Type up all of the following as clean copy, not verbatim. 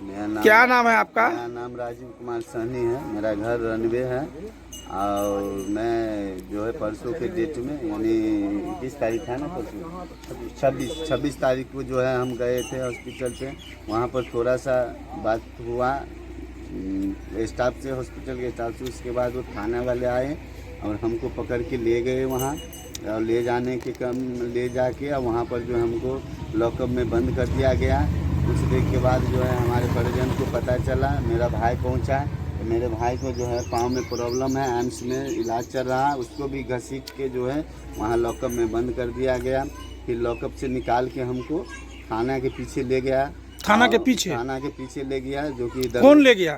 क्या नाम है आपका? मेरा नाम राजीव कुमार सहनी है। मेरा घर रनवे है और मैं जो है परसों के डेट में यानी 21 तारीख है ना, परसों 26 तारीख को जो है हम गए थे हॉस्पिटल पे। वहाँ पर थोड़ा सा बात हुआ स्टाफ से, हॉस्पिटल के स्टाफ से। उसके बाद वो थाना वाले आए और हमको पकड़ के ले गए वहाँ, और ले जाके और वहाँ पर जो हमको लॉकअप में बंद कर दिया गया। कुछ देर के बाद जो है हमारे परिजन को पता चला, मेरा भाई पहुंचा, तो मेरे भाई को जो है पाँव में प्रॉब्लम है, एम्स में इलाज चल रहा है। उसको भी घसीट के जो है वहाँ लॉकअप में बंद कर दिया गया। फिर लॉकअप से निकाल के हमको थाना के पीछे ले गया। थाना के पीछे ले गया, जो कि कौन ले गया?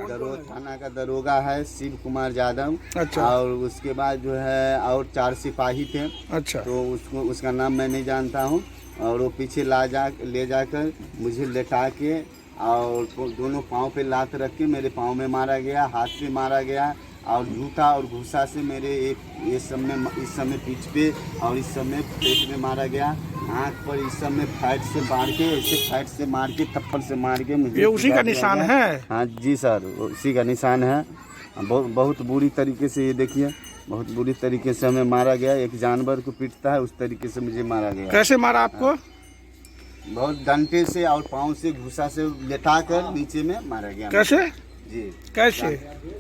थाना का दरोगा है शिव कुमार यादव। अच्छा। और उसके बाद जो है और 4 सिपाही थे। अच्छा। तो उसका नाम मैं नहीं जानता हूँ। और वो पीछे ले जाकर मुझे लेटा के और दोनों पाँव पे लात रख के मेरे पाँव में मारा गया, हाथ पे मारा गया, और जूता और घूसा से मेरे इस समय पीठ पे और इस समय पेट में मारा गया। आँख पर इस समय फैट से मार के थप्पड़ से मार के मुझे। ये उसी का निशान है? हाँ जी सर, उसी का निशान है। बहुत बुरी तरीके से, ये देखिए, बहुत बुरी तरीके से हमें मारा गया। एक जानवर को पीटता है उस तरीके से मुझे मारा गया। कैसे मारा आपको? बहुत डंडे से और पाँव से घुसा से लेटा कर नीचे में मारा गया। कैसे जी? कैसे?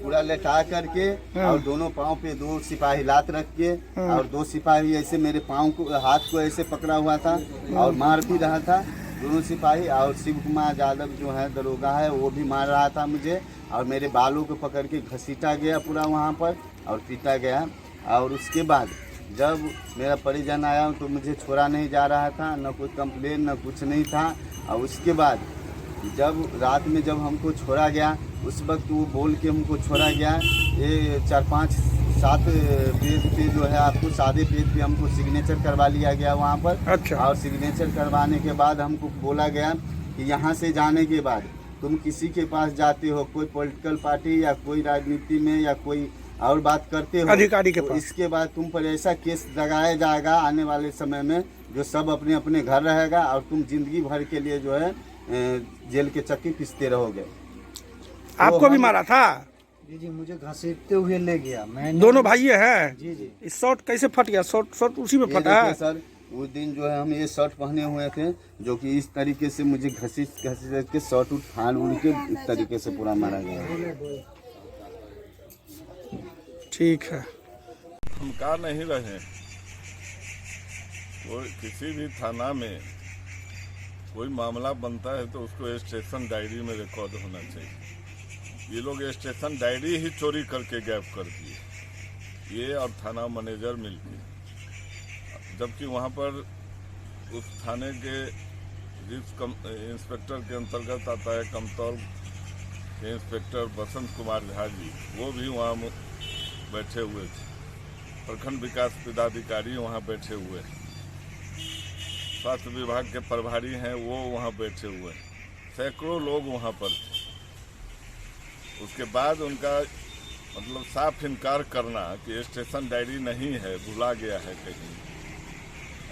पूरा लेटा करके और दोनों पाँव पे 2 सिपाही लात रख के और 2 सिपाही ऐसे मेरे पाँव को, हाथ को ऐसे पकड़ा हुआ था और मार भी रहा था दोनों सिपाही। और शिव कुमार यादव जो है दरोगा है, वो भी मार रहा था मुझे, और मेरे बालों को पकड़ के घसीटा गया पूरा वहाँ पर और पीटा गया। और उसके बाद जब मेरा परिजन आया तो मुझे छोड़ा नहीं जा रहा था, न कोई कंप्लेन न कुछ नहीं था। और उसके बाद जब रात में जब हमको छोड़ा गया, उस वक्त वो बोल के हमको छोड़ा गया, ये 4, 5, 7 पेज पे जो है आपको सादे पेज पे हमको सिग्नेचर करवा लिया गया वहाँ पर। अच्छा। और सिग्नेचर करवाने के बाद हमको बोला गया कि यहाँ से जाने के बाद तुम किसी के पास जाते हो, कोई पॉलिटिकल पार्टी या कोई राजनीति में या कोई और बात करते हो अधिकारी के तो पास, इसके बाद तुम पर ऐसा केस लगाया जाएगा आने वाले समय में, जो सब अपने अपने घर रहेगा और तुम जिंदगी भर के लिए जो है जेल के चक्की पिसते रहोगे। आपको भी मारा था? जी, मुझे घसीटते हुए ले गया। मैं दोनों भाई हैं? जी। इस शॉट कैसे फट गया? शॉट उसी में फटा है? सर उस दिन जो है हम ये शर्ट पहने हुए थे, जो कि इस तरीके से मुझे घसीट के शर्ट फाड़ उड़ के इस तरीके से पूरा मारा गया। ठीक है। हम कहा नहीं रहे, कोई किसी भी थाना में कोई मामला बनता है तो उसको स्टेशन डायरी में रिकॉर्ड होना चाहिए। ये लोग स्टेशन डायरी ही चोरी करके गायब कर दिए, ये और थाना मैनेजर मिलकर। जबकि वहाँ पर उस थाने के जिस इंस्पेक्टर के अंतर्गत आता है कमतौल के इंस्पेक्टर बसंत कुमार झा जी, वो भी वहाँ बैठे हुए थे। प्रखंड विकास पदाधिकारी वहाँ बैठे हुए हैं, स्वास्थ्य विभाग के प्रभारी हैं वो वहाँ बैठे हुए हैं, सैकड़ों लोग वहाँ पर थे। उसके बाद उनका मतलब साफ इनकार करना कि स्टेशन डायरी नहीं है, भुला गया है कहीं,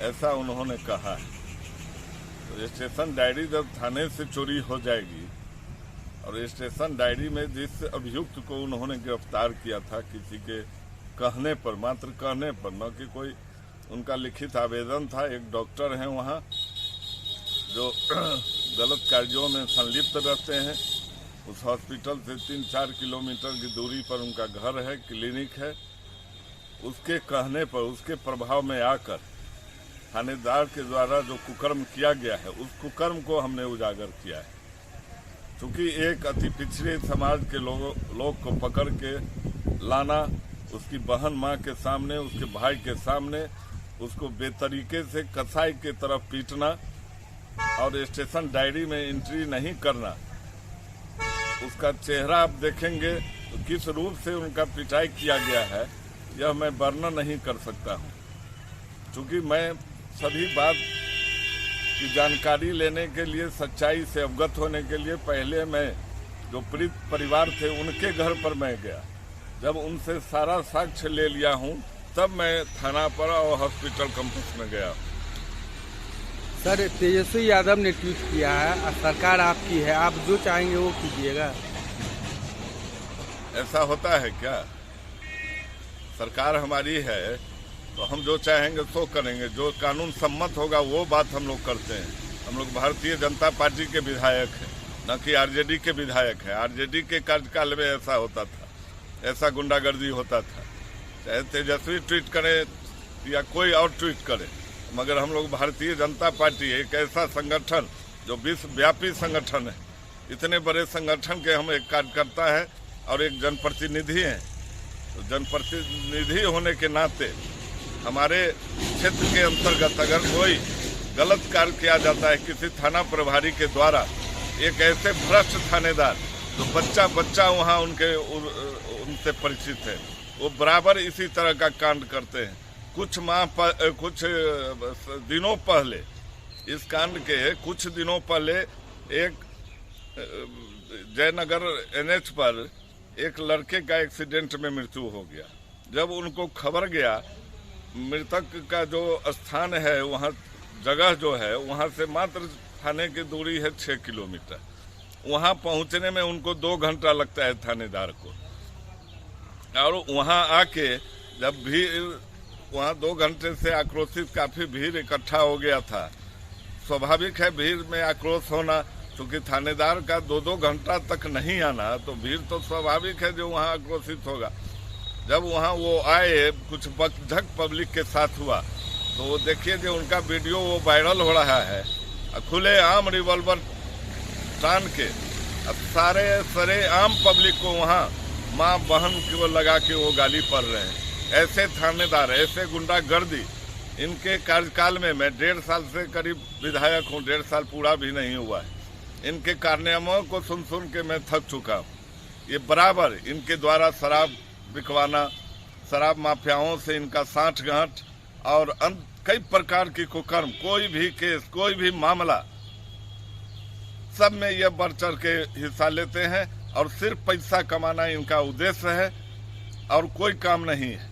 ऐसा उन्होंने कहा है। तो स्टेशन डायरी जब थाने से चोरी हो जाएगी, और स्टेशन डायरी में जिस अभियुक्त को उन्होंने गिरफ्तार किया था किसी के कहने पर, मात्र कहने पर, न कि कोई उनका लिखित आवेदन था। एक डॉक्टर हैं वहाँ जो गलत कार्यों में संलिप्त रहते हैं। उस हॉस्पिटल से 3-4 किलोमीटर की दूरी पर उनका घर है, क्लिनिक है। उसके कहने पर, उसके प्रभाव में आकर थानेदार के द्वारा जो कुकर्म किया गया है, उस कुकर्म को हमने उजागर किया है। क्योंकि एक अति पिछड़े समाज के लोग को पकड़ के लाना, उसकी बहन माँ के सामने, उसके भाई के सामने उसको बेतरीके से कसाई के तरफ पीटना और स्टेशन डायरी में एंट्री नहीं करना, उसका चेहरा आप देखेंगे तो किस रूप से उनका पिटाई किया गया है, यह मैं वर्णन नहीं कर सकता हूँ। क्योंकि मैं सभी बात की जानकारी लेने के लिए, सच्चाई से अवगत होने के लिए पहले मैं जो पीड़ित परिवार थे उनके घर पर मैं गया। जब उनसे सारा साक्ष्य ले लिया हूँ तब मैं थाना पर और हॉस्पिटल कंपलेक्स में गया। सर तेजस्वी यादव ने ट्वीट किया है और सरकार आपकी है, आप जो चाहेंगे वो कीजिएगा। ऐसा होता है क्या? सरकार हमारी है तो हम जो चाहेंगे सो करेंगे, जो कानून सम्मत होगा वो बात हम लोग करते हैं। हम लोग भारतीय जनता पार्टी के विधायक हैं, न कि आरजेडी के विधायक हैं। आरजेडी के कार्यकाल में ऐसा होता था, ऐसा गुंडागर्दी होता था। चाहे तेजस्वी ट्वीट करे या कोई और ट्वीट करे, मगर हम लोग भारतीय जनता पार्टी एक ऐसा संगठन जो विश्वव्यापी संगठन है, इतने बड़े संगठन के हम एक कार्यकर्ता है और एक जनप्रतिनिधि हैं। तो जनप्रतिनिधि होने के नाते हमारे क्षेत्र के अंतर्गत अगर कोई गलत कार्य किया जाता है किसी थाना प्रभारी के द्वारा, एक ऐसे भ्रष्ट थानेदार जो बच्चा वहाँ उनसे परिचित है, वो बराबर इसी तरह का कांड करते हैं। कुछ दिनों पहले, इस कांड के कुछ दिनों पहले एक जयनगर NH पर एक लड़के का एक्सीडेंट में मृत्यु हो गया। जब उनको खबर गया, मृतक का जो स्थान है, वहाँ जगह जो है, वहाँ से मात्र थाने की दूरी है 6 किलोमीटर। वहाँ पहुँचने में उनको 2 घंटा लगता है थानेदार को। और वहाँ आके जब भीड़, वहाँ 2 घंटे से आक्रोशित काफी भीड़ इकट्ठा हो गया था। स्वाभाविक है भीड़ में आक्रोश होना, क्योंकि थानेदार का 2-2 घंटा तक नहीं आना, तो भीड़ तो स्वाभाविक है जो वहाँ आक्रोशित होगा। जब वहाँ वो आए, कुछ बकझक पब्लिक के साथ हुआ, तो वो देखिए जो उनका वीडियो वो वायरल हो रहा है, खुले आम रिवॉल्वर टान के सारे आम पब्लिक को वहाँ माँ बहन को लगा के वो गाली पड़ रहे हैं। ऐसे थानेदार, ऐसे गुंडागर्दी इनके कार्यकाल में, मैं 1.5 साल से करीब विधायक हूँ, 1.5 साल पूरा भी नहीं हुआ है। इनके कारनामों को सुन के मैं थक चुका हूँ। ये बराबर इनके द्वारा शराब बिकवाना, शराब माफियाओं से इनका साठगांठ और कई प्रकार की कुकर्म, कोई भी केस, कोई भी मामला, सब में ये बढ़ चढ़ के हिस्सा लेते हैं और सिर्फ पैसा कमाना इनका उद्देश्य है और कोई काम नहीं है।